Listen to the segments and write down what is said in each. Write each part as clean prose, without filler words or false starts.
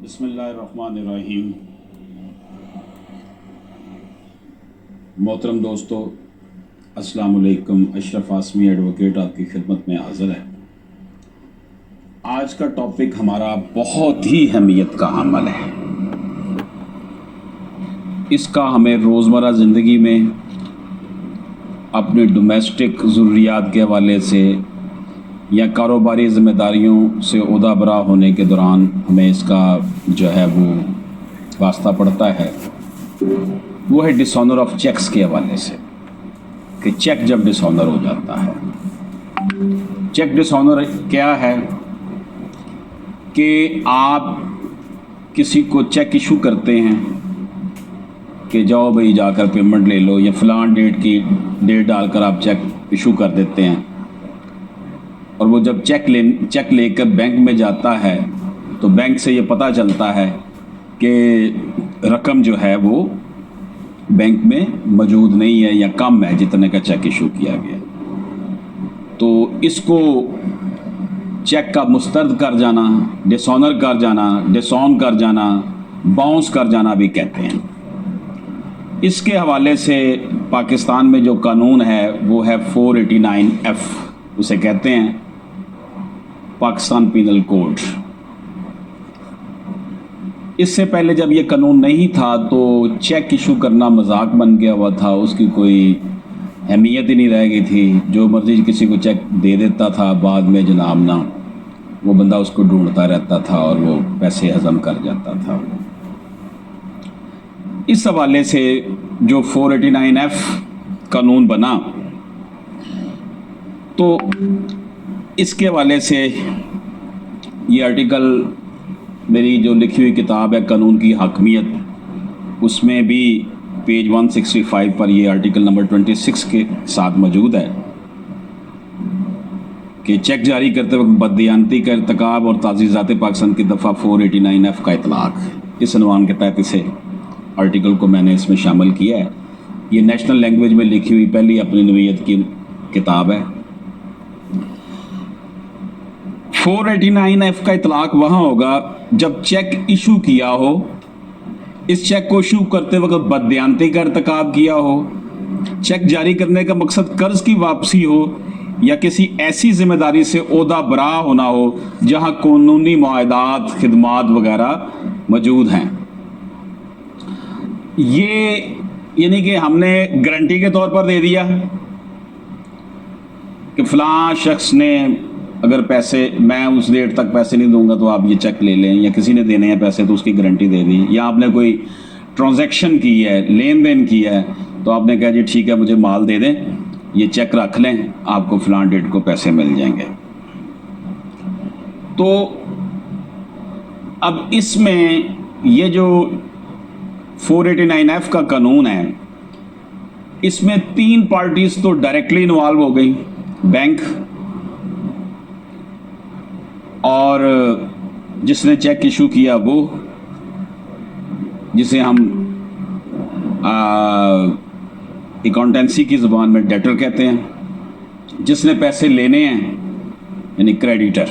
बिस्मिल्लाहिर्रहमानिर्रहीम। मोहतरम दोस्तों, अस्सलाम वालेकुम। अशरफ आसमी एडवोकेट आपकी खिदमत में हाज़िर है। आज का टॉपिक हमारा बहुत ही अहमियत का अमल है। इसका हमें रोज़मर्रा ज़िंदगी में अपनी डोमेस्टिक ज़रूरियात के हवाले से या कारोबारी ज़िम्मेदारियों से ओहदा बरा होने के दौरान हमें इसका जो है वो वास्ता पड़ता है। वो है डिसऑनर ऑफ चेक्स के हवाले से कि चेक जब डिसऑनर हो जाता है। चेक डिसऑनर क्या है कि आप किसी को चेक इशू करते हैं कि जाओ भाई जाकर पेमेंट ले लो, या फ़लाँ डेट की डेट डालकर आप चेक इशू कर देते हैं, और वो जब चेक लेकर बैंक में जाता है तो बैंक से ये पता चलता है कि रकम जो है वो बैंक में मौजूद नहीं है या कम है जितने का चेक इशू किया गया। तो इसको चेक का मुस्तरद कर जाना, डिसऑनर कर जाना, डिसऑन कर जाना, बाउंस कर जाना भी कहते हैं। इसके हवाले से पाकिस्तान में जो कानून है वो है 489F, उसे कहते हैं पाकिस्तान पीनल कोड। इससे पहले जब ये कानून नहीं था तो चेक इशू करना मजाक बन गया हुआ था, उसकी कोई अहमियत ही नहीं रह गई थी। जो मर्जी किसी को चेक दे देता था, बाद में जनाब ना वो बंदा उसको ढूंढता रहता था और वो पैसे हजम कर जाता था। इस हवाले से जो 489F कानून बना, तो इसके हवाले से ये आर्टिकल, मेरी जो लिखी हुई किताब है कानून की हकमियत, उसमें भी पेज 165 पर ये आर्टिकल नंबर 26 के साथ मौजूद है कि चेक जारी करते वक्त बददियानती का इर्तिकाब और ताज़ीज़ात पाकिस्तान की दफ़ा 489F का इतलाक़। इस अनवान के तहत इसे आर्टिकल को मैंने इसमें शामिल किया है। ये नेशनल लैंग्वेज में लिखी हुई पहली अपनी नवीयत की किताब है। 489F का इतलाक़ वहाँ होगा जब चेक इशू किया हो, इस चेक को इशू करते वक्त बददियानती का इर्तिकाब किया हो, चेक जारी करने का मकसद कर्ज की वापसी हो, या किसी ऐसी जिम्मेदारी से ओहदा बरा होना हो जहाँ कानूनी मुआहदात, खिदमात वगैरह मौजूद हैं। ये यानी कि हमने गारंटी के तौर पर दे दिया कि फ़लाँ शख्स ने अगर पैसे, मैं उस डेट तक पैसे नहीं दूंगा तो आप ये चेक ले लें, या किसी ने देने हैं पैसे तो उसकी गारंटी दे दी, या आपने कोई ट्रांजैक्शन की है, लेन देन किया है, तो आपने कहा जी ठीक है मुझे माल दे दें, ये चेक रख लें, आपको फ़लाँ डेट को पैसे मिल जाएंगे। तो अब इसमें ये जो 489F का कानून है, इसमें 3 पार्टीज तो डायरेक्टली इन्वॉल्व हो गई, बैंक और जिसने चेक इशू किया वो, जिसे हम अकाउंटेंसी की ज़ुबान में डेटर कहते हैं, जिसने पैसे लेने हैं यानी क्रेडिटर।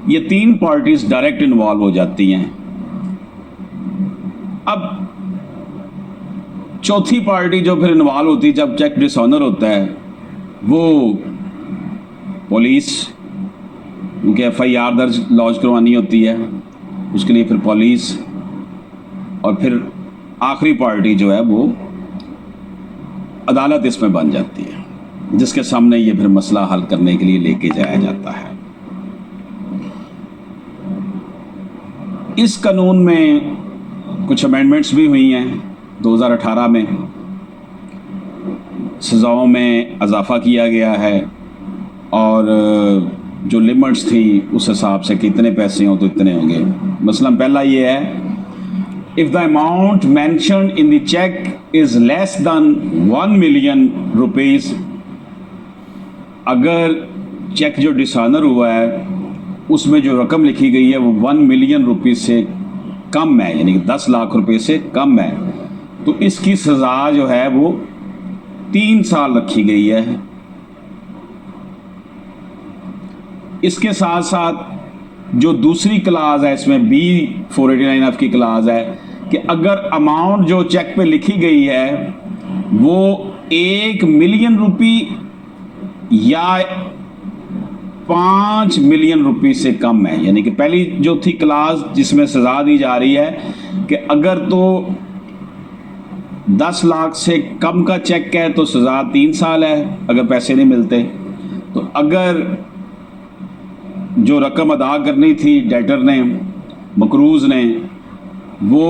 ये 3 पार्टीज डायरेक्ट इन्वॉल्व हो जाती हैं। अब चौथी पार्टी जो फिर इन्वॉल्व होती है जब चेक डिसऑनर होता है, वो पुलिस, क्योंकि FIR दर्ज लॉन्च करवानी होती है, उसके लिए फिर पुलिस, और फिर आखिरी पार्टी जो है वो अदालत इसमें बन जाती है, जिसके सामने ये फिर मसला हल करने के लिए लेके जाया जाता है। इस कानून में कुछ अमेंडमेंट्स भी हुई हैं 2018 में। सज़ाओं में इजाफ़ा किया गया है, और जो लिमिट्स थी उस हिसाब से कितने पैसे हों तो इतने होंगे। मसलन पहला ये है, if the amount mentioned in the cheque is less than 1 million rupees, अगर चेक जो डिसऑनर हुआ है उसमें जो रकम लिखी गई है वो 1 मिलियन रुपीज़ से कम है, यानी कि 10 लाख रुपए से कम है, तो इसकी सज़ा जो है वो 3 साल रखी गई है। इसके साथ साथ जो दूसरी क्लास है इसमें बी 489F की क्लास है कि अगर अमाउंट जो चेक पे लिखी गई है वो 1 मिलियन रुपी या 5 मिलियन रुपी से कम है, यानी कि पहली जो थी क्लास जिसमें सजा दी जा रही है कि अगर तो 10 लाख से कम का चेक है तो सजा 3 साल है अगर पैसे नहीं मिलते। तो अगर जो रकम अदा करनी थी डेटर ने, मकरूज ने, वो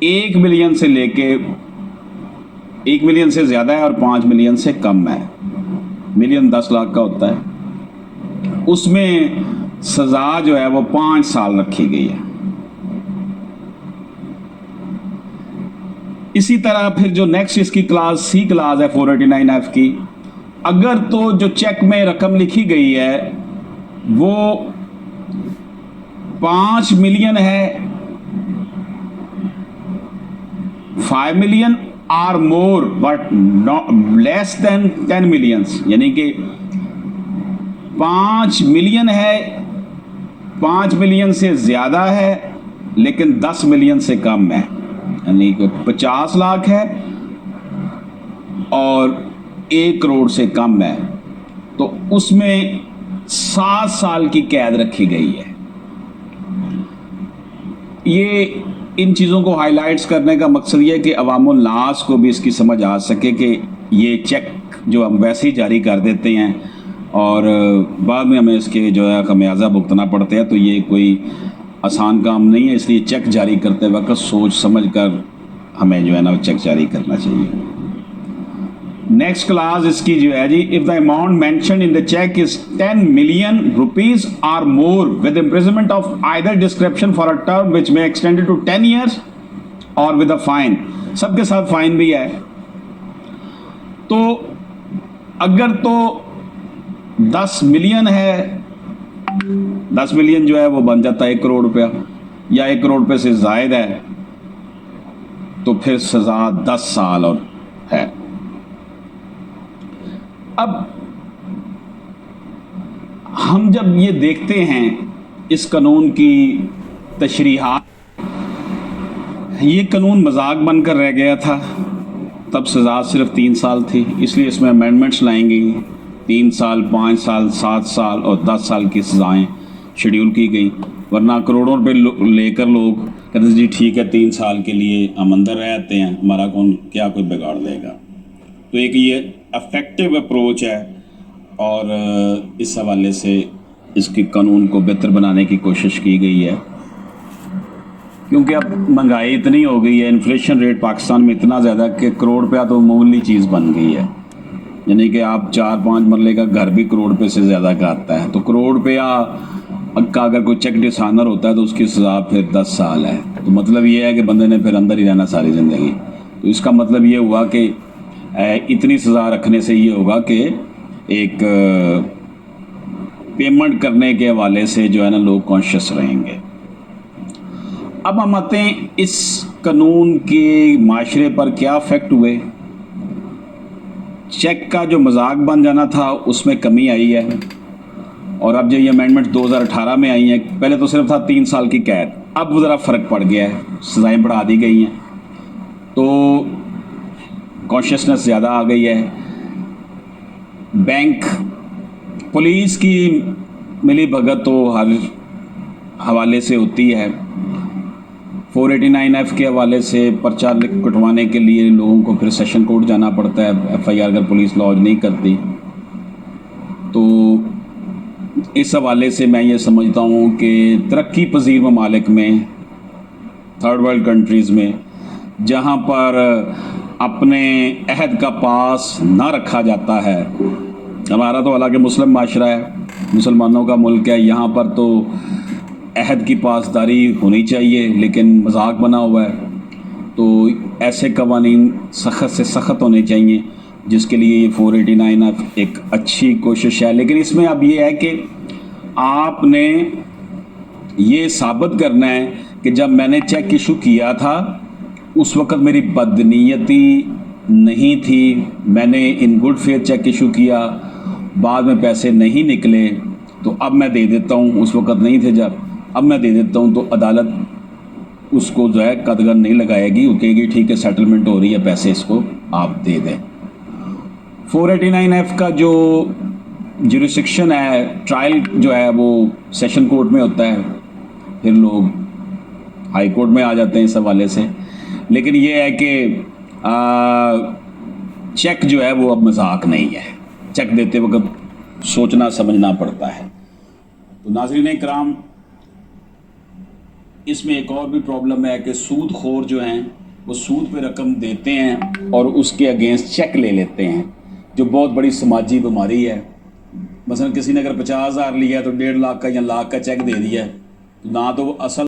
1 मिलियन से लेके 1 मिलियन से ज़्यादा है और 5 मिलियन से कम है, मिलियन 10 लाख का होता है, उसमें सज़ा जो है वो 5 साल रखी गई है। इसी तरह फिर जो नेक्स्ट इसकी क्लास सी क्लास है 489F की, अगर तो जो चेक में रकम लिखी गई है वो 5 मिलियन है, 5 million or more but less than 10 millions, यानी कि 5 मिलियन है, 5 मिलियन से ज़्यादा है लेकिन 10 मिलियन से कम है, यानी कि 50 लाख है और 1 करोड़ से कम है, तो उसमें 7 साल की कैद रखी गई है। ये इन चीज़ों को हाईलाइट्स करने का मकसद ये है कि अवामुल नास को भी इसकी समझ आ सके कि ये चेक जो हम वैसे ही जारी कर देते हैं और बाद में हमें इसके जो है खमियाजा भुगतना पड़ते हैं, तो ये कोई आसान काम नहीं है। इसलिए चेक जारी करते वक्त सोच समझ कर हमें जो है ना चेक जारी करना चाहिए। नेक्स्ट क्लास इसकी जो है जी, if the amount mention in the cheque is 10 million rupees or more with imprisonment of either description for a term which may extended to 10 years और विद अ फाइन, सबके साथ फाइन भी है। तो अगर तो 10 मिलियन है, 10 मिलियन जो है वो बन जाता है 1 करोड़ रुपया, या 1 करोड़ रुपये से जायद है तो फिर सजा 10 साल और है। अब हम जब ये देखते हैं इस कानून की तशरीहात, ये कानून मजाक बनकर रह गया था, तब सज़ा सिर्फ 3 साल थी, इसलिए इसमें अमेंडमेंट्स लाई गई, 3 साल, 5 साल, 7 साल और 10 साल की सज़ाएँ शेड्यूल की गई। वरना करोड़ों रुपये लेकर लोग कहते जी ठीक है 3 साल के लिए हम अंदर रहते हैं, हमारा कौन क्या कोई बिगाड़ देगा। तो एक ये अफेक्टिव अप्रोच है और इस हवाले से इसके कानून को बेहतर बनाने की कोशिश की गई है, क्योंकि अब महंगाई इतनी हो गई है, इन्फ्लेशन रेट पाकिस्तान में इतना ज़्यादा कि करोड़ रुपया तो मामूली चीज़ बन गई है, यानी कि आप 4-5 मरले का घर भी करोड़ रुपये से ज़्यादा का आता है। तो करोड़ रुपया का अगर कोई चेक डिसऑनर होता है तो उसकी सज़ा फिर 10 साल है। तो मतलब ये है कि बंदे ने फिर अंदर ही रहना सारी ज़िंदगी। तो इसका मतलब ये हुआ कि इतनी सज़ा रखने से ये होगा कि एक पेमेंट करने के हवाले से जो है ना लोग कॉन्शियस रहेंगे। अब हम आते हैं इस कानून के माशरे पर क्या इफ़ेक्ट हुए। चेक का जो मजाक बन जाना था उसमें कमी आई है, और अब जो ये अमेंडमेंट 2018 में आई है, पहले तो सिर्फ था 3 साल की कैद, अब ज़रा फ़र्क पड़ गया है, सज़ाएँ बढ़ा दी गई हैं, तो कॉन्शियसनेस ज़्यादा आ गई है। बैंक पुलिस की मिली भगत तो हर हवाले से होती है। 489F के हवाले से पर्चा कटवाने के लिए लोगों को फिर सेशन कोर्ट जाना पड़ता है, FIR अगर पुलिस लॉन्च नहीं करती। तो इस हवाले से मैं ये समझता हूँ कि तरक्की पजीर ममालिक में, थर्ड वर्ल्ड कंट्रीज़ में, जहाँ पर अपने अहद का पास ना रखा जाता है, हमारा तो हालांकि मुस्लिम माशरा है, मुसलमानों का मुल्क है, यहाँ पर तो अहद की पासदारी होनी चाहिए, लेकिन मजाक बना हुआ है। तो ऐसे कवानीन सख्त से सख्त होने चाहिए, जिसके लिए ये 489 एक अच्छी कोशिश है। लेकिन इसमें अब ये है कि आपने ये साबित करना है कि जब मैंने चेक इशू किया था उस वक़्त मेरी बदनीयती नहीं थी, मैंने in good faith cheque issue किया, बाद में पैसे नहीं निकले तो अब मैं दे देता हूँ, उस वक़्त नहीं थे जब, अब मैं दे देता हूँ, तो अदालत उसको जो है कदगन नहीं लगाएगी, वो कहेगी ठीक है सेटलमेंट हो रही है, पैसे इसको आप दे दें। 489F का जो जुरिस्डिक्शन है, ट्रायल जो है वो सेशन कोर्ट में होता है, फिर लोग हाई कोर्ट में आ जाते हैं इस हवाले से। लेकिन ये है कि चेक जो है वो अब मजाक नहीं है, चेक देते वक्त सोचना समझना पड़ता है। तो नाज़रीन इकराम, इसमें एक और भी प्रॉब्लम है कि सूद खोर जो हैं वो सूद पे रकम देते हैं और उसके अगेंस्ट चेक ले लेते हैं, जो बहुत बड़ी समाजी बीमारी है। मसलन किसी ने अगर 50,000 लिया है तो 1.5 लाख का या लाख का चेक दे दिया है, तो ना तो वो असल